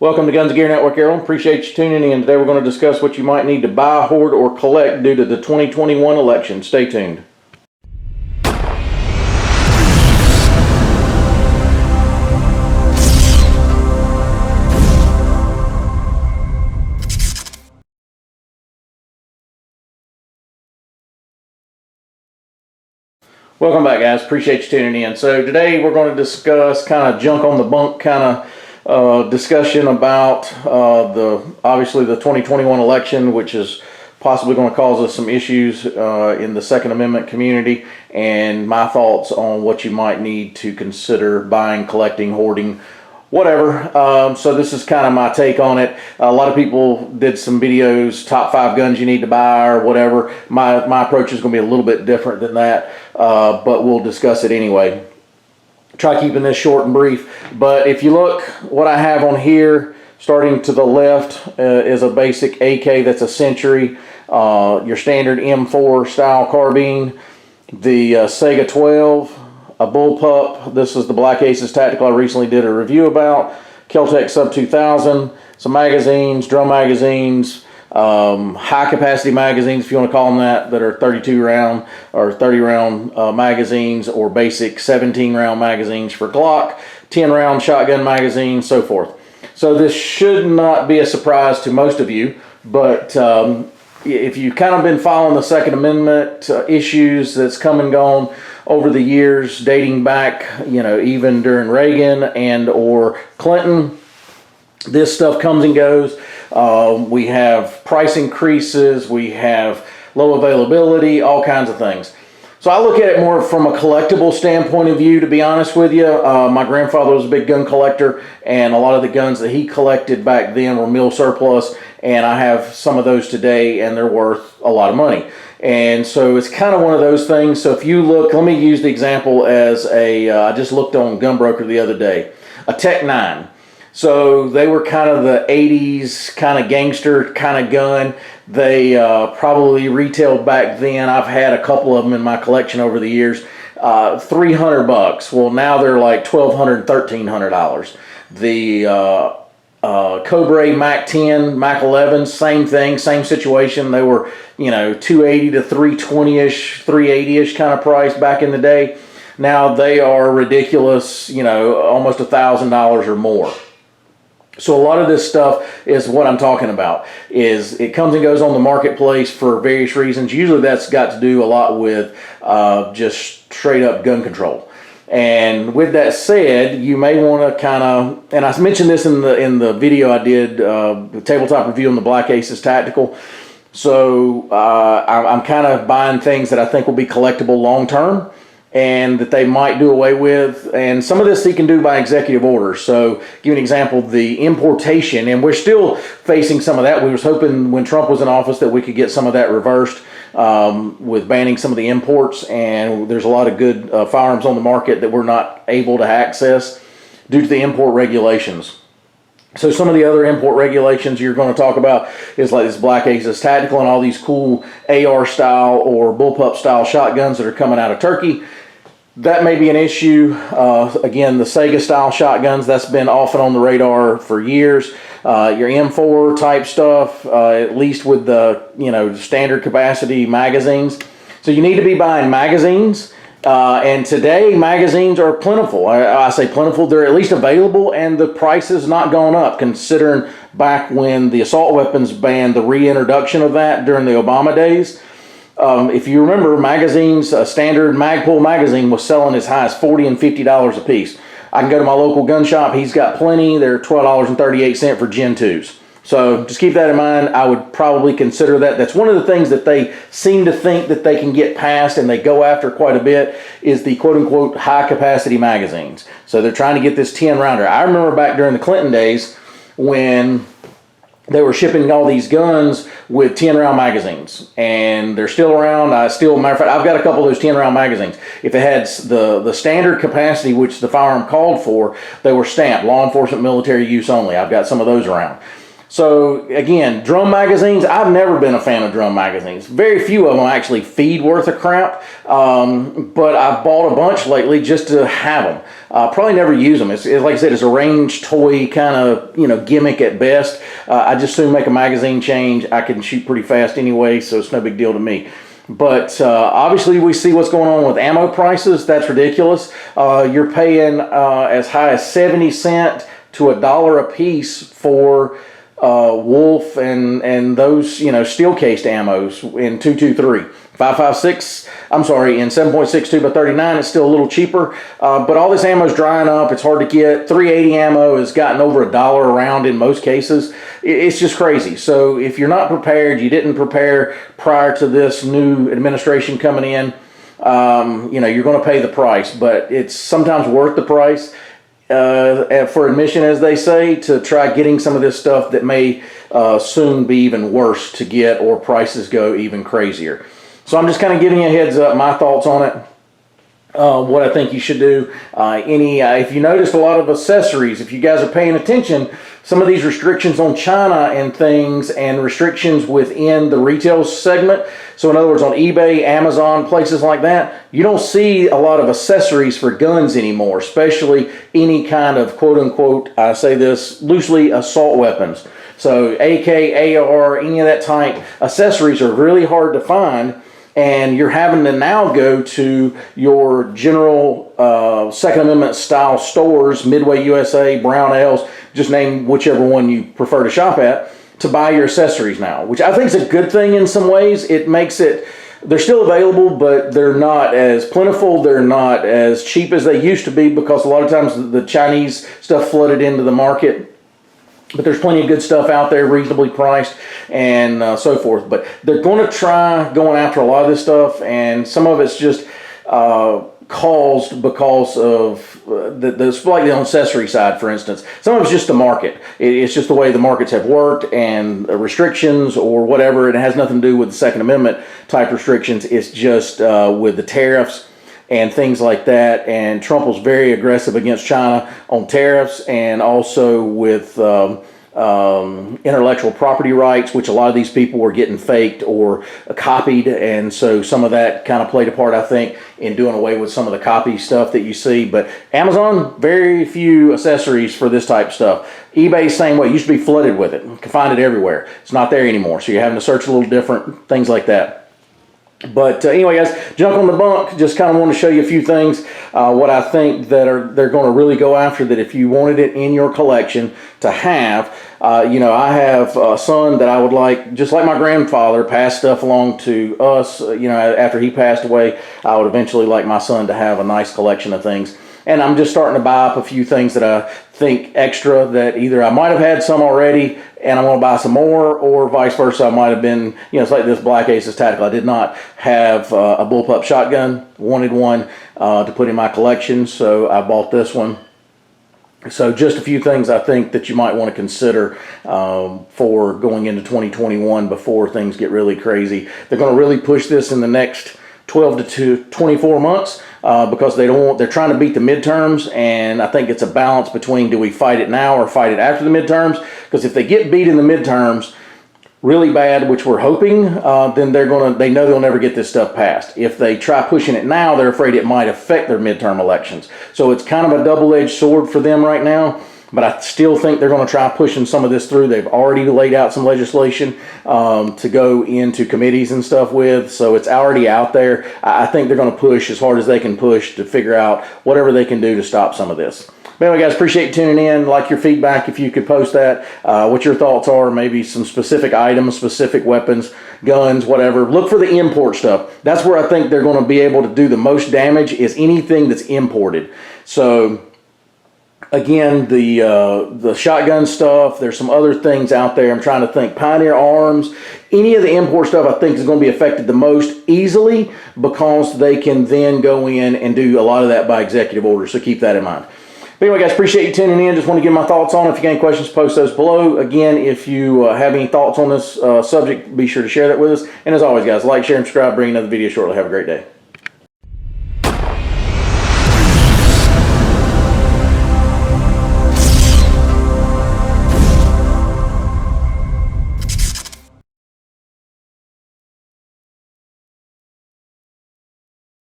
Welcome to Guns and Gear Network, Errol. Appreciate you tuning in. Today we're going to discuss what you might need to buy, hoard, or collect due to the 2021 election. Stay tuned. Welcome back, guys. Appreciate you tuning in. So today we're going to discuss kind of junk on the bunk kind of discussion about obviously the 2021 election, which is possibly going to cause us some issues in the Second Amendment community, and my thoughts on what you might need to consider buying, collecting, hoarding, whatever. So this is kind of my take on it. A lot of people did some videos, top 5 guns you need to buy or whatever. My approach is going to be a little bit different than that, but we'll discuss it anyway. Try keeping this short and brief, but if you look, what I have on here, starting to the left is a basic AK that's a Century, your standard M4 style carbine, the Sega 12, a bullpup. This is the Black Aces Tactical I recently did a review about, Kel-Tec Sub 2000, some magazines, drum magazines, high capacity magazines, if you want to call them that are 32 round or 30 round magazines, or basic 17 round magazines for Glock, 10 round shotgun magazines, so forth. So this should not be a surprise to most of you, but if you've kind of been following the Second Amendment issues that's come and gone over the years, dating back, even during Reagan and or Clinton, this stuff comes and goes. We have price increases, we have low availability, all kinds of things. So I look at it more from a collectible standpoint of view, to be honest with you. My grandfather was a big gun collector, and a lot of the guns that he collected back then were mill surplus, and I have some of those today, and they're worth a lot of money. And so it's kind of one of those things. So if you look, let me use the example as I just looked on Gunbroker the other day, a Tech 9. So they were kind of the 80s kind of gangster kind of gun. They probably retailed back then. I've had a couple of them in my collection over the years. $300. Well, now they're like $1,200, $1,300. The Cobra Mac 10, Mac 11, same thing, same situation. They were, $280 to $320-ish, $380-ish kind of price back in the day. Now they are ridiculous, almost $1,000 or more. So a lot of this stuff is what I'm talking about. Is it comes and goes on the marketplace for various reasons. Usually that's got to do a lot with just straight up gun control. And with that said, you may want to kind of, and I mentioned this in the video I did, the tabletop review on the Black Aces Tactical. So I'm kind of buying things that I think will be collectible long term, and that they might do away with. And some of this he can do by executive order. So give you an example, the importation, and we're still facing some of that. We was hoping when Trump was in office that we could get some of that reversed with banning some of the imports, and there's a lot of good firearms on the market that we're not able to access due to the import regulations. So some of the other import regulations you're going to talk about is like this Black Aces Tactical and all these cool AR style or bullpup style shotguns that are coming out of Turkey. That may be an issue. Again, the Sega style shotguns, that's been off and on the radar for years. Your M4 type stuff, at least with the standard capacity magazines. So you need to be buying magazines. And today magazines are plentiful. I say plentiful, they're at least available, and the price has not gone up, considering back when the assault weapons ban, the reintroduction of that during the Obama days. If you remember, magazines, a standard Magpul magazine was selling as high as $40 and $50 a piece. I can go to my local gun shop, he's got plenty, they're $12.38 for Gen 2s. So just keep that in mind. I would probably consider that. That's one of the things that they seem to think that they can get past, and they go after quite a bit, is the quote-unquote high-capacity magazines. So they're trying to get this 10-rounder. I remember back during the Clinton days when they were shipping all these guns with 10-round magazines, and they're still around. Matter of fact, I've got a couple of those 10-round magazines. If it had the standard capacity, which the firearm called for, they were stamped, law enforcement, military use only. I've got some of those around. So again, drum magazines, I've never been a fan of drum magazines. Very few of them actually feed worth a crap, but I've bought a bunch lately just to have them. Probably never use them. It's like I said, it's a range toy kind of, gimmick at best. I just soon make a magazine change. I can shoot pretty fast anyway, so it's no big deal to me. But obviously we see what's going on with ammo prices. That's ridiculous. You're paying as high as 70 cents to $1 a piece for Wolf and those steel cased ammos in 223. 5.56, I'm sorry, in 7.62 by 39, it's still a little cheaper, but all this ammo is drying up. It's hard to get. 380 ammo has gotten over $1 a round in most cases. It's just crazy. So if you're not prepared, you didn't prepare prior to this new administration coming in, you're going to pay the price, but it's sometimes worth the price for admission, as they say, to try getting some of this stuff that may soon be even worse to get, or prices go even crazier. So I'm just kind of giving you a heads up, my thoughts on it, what I think you should do. If you noticed a lot of accessories, if you guys are paying attention, some of these restrictions on China and things, and restrictions within the retail segment. So in other words, on eBay, Amazon, places like that, you don't see a lot of accessories for guns anymore, especially any kind of quote unquote, I say this loosely, assault weapons. So AK, AR, any of that type accessories are really hard to find. And you're having to now go to your general Second Amendment style stores, Midway USA, Brownells, just name whichever one you prefer to shop at, to buy your accessories now, which I think is a good thing in some ways. It makes it, they're still available, but they're not as plentiful. They're not as cheap as they used to be, because a lot of times the Chinese stuff flooded into the market. But there's plenty of good stuff out there, reasonably priced, and so forth. But they're going to try going after a lot of this stuff, and some of it's just caused because of like the accessory side, for instance. Some of it's just the market. It's just the way the markets have worked, and restrictions or whatever. It has nothing to do with the Second Amendment type restrictions. It's just with the tariffs and things like that. And Trump was very aggressive against China on tariffs, and also with intellectual property rights, which a lot of these people were getting faked or copied. And so some of that kind of played a part, I think, in doing away with some of the copy stuff that you see. But Amazon, very few accessories for this type of stuff. eBay, same way. Used to be flooded with it. You can find it everywhere. It's not there anymore. So you're having to search a little different, things like that. But anyway, guys, Junk on the Bunk, just kind of want to show you a few things, what I think that they're going to really go after, that if you wanted it in your collection to have. I have a son that I would like, just like my grandfather passed stuff along to us, after he passed away, I would eventually like my son to have a nice collection of things. And I'm just starting to buy up a few things that I think extra, that either I might have had some already and I'm going to buy some more, or vice versa. I might have been, it's like this Black Aces Tactical. I did not have a bullpup shotgun, wanted one to put in my collection, so I bought this one. So just a few things I think that you might want to consider for going into 2021 before things get really crazy. They're going to really push this in the next 12 to 24 months because they're trying to beat the midterms, and I think it's a balance between, do we fight it now or fight it after the midterms? Because if they get beat in the midterms really bad, which we're hoping, then they know they'll never get this stuff passed. If they try pushing it now, they're afraid it might affect their midterm elections. So it's kind of a double-edged sword for them right now. But I still think they're going to try pushing some of this through. They've already laid out some legislation to go into committees and stuff with, so it's already out there. I think they're going to push as hard as they can push to figure out whatever they can do to stop some of this. But anyway, guys, appreciate you tuning in. Like your feedback, if you could post that, what your thoughts are, maybe some specific items, specific weapons, guns, whatever. Look for the import stuff. That's where I think they're going to be able to do the most damage, is anything that's imported. So again, the shotgun stuff, there's some other things out there. I'm trying to think. Pioneer Arms, any of the import stuff I think is going to be affected the most easily, because they can then go in and do a lot of that by executive order. So keep that in mind. But anyway, guys, appreciate you tuning in. Just want to give my thoughts on it. If you got any questions, post those below. Again, if you have any thoughts on this subject, be sure to share that with us. And as always, guys, like, share, and subscribe. Bring another video shortly. Have a great day.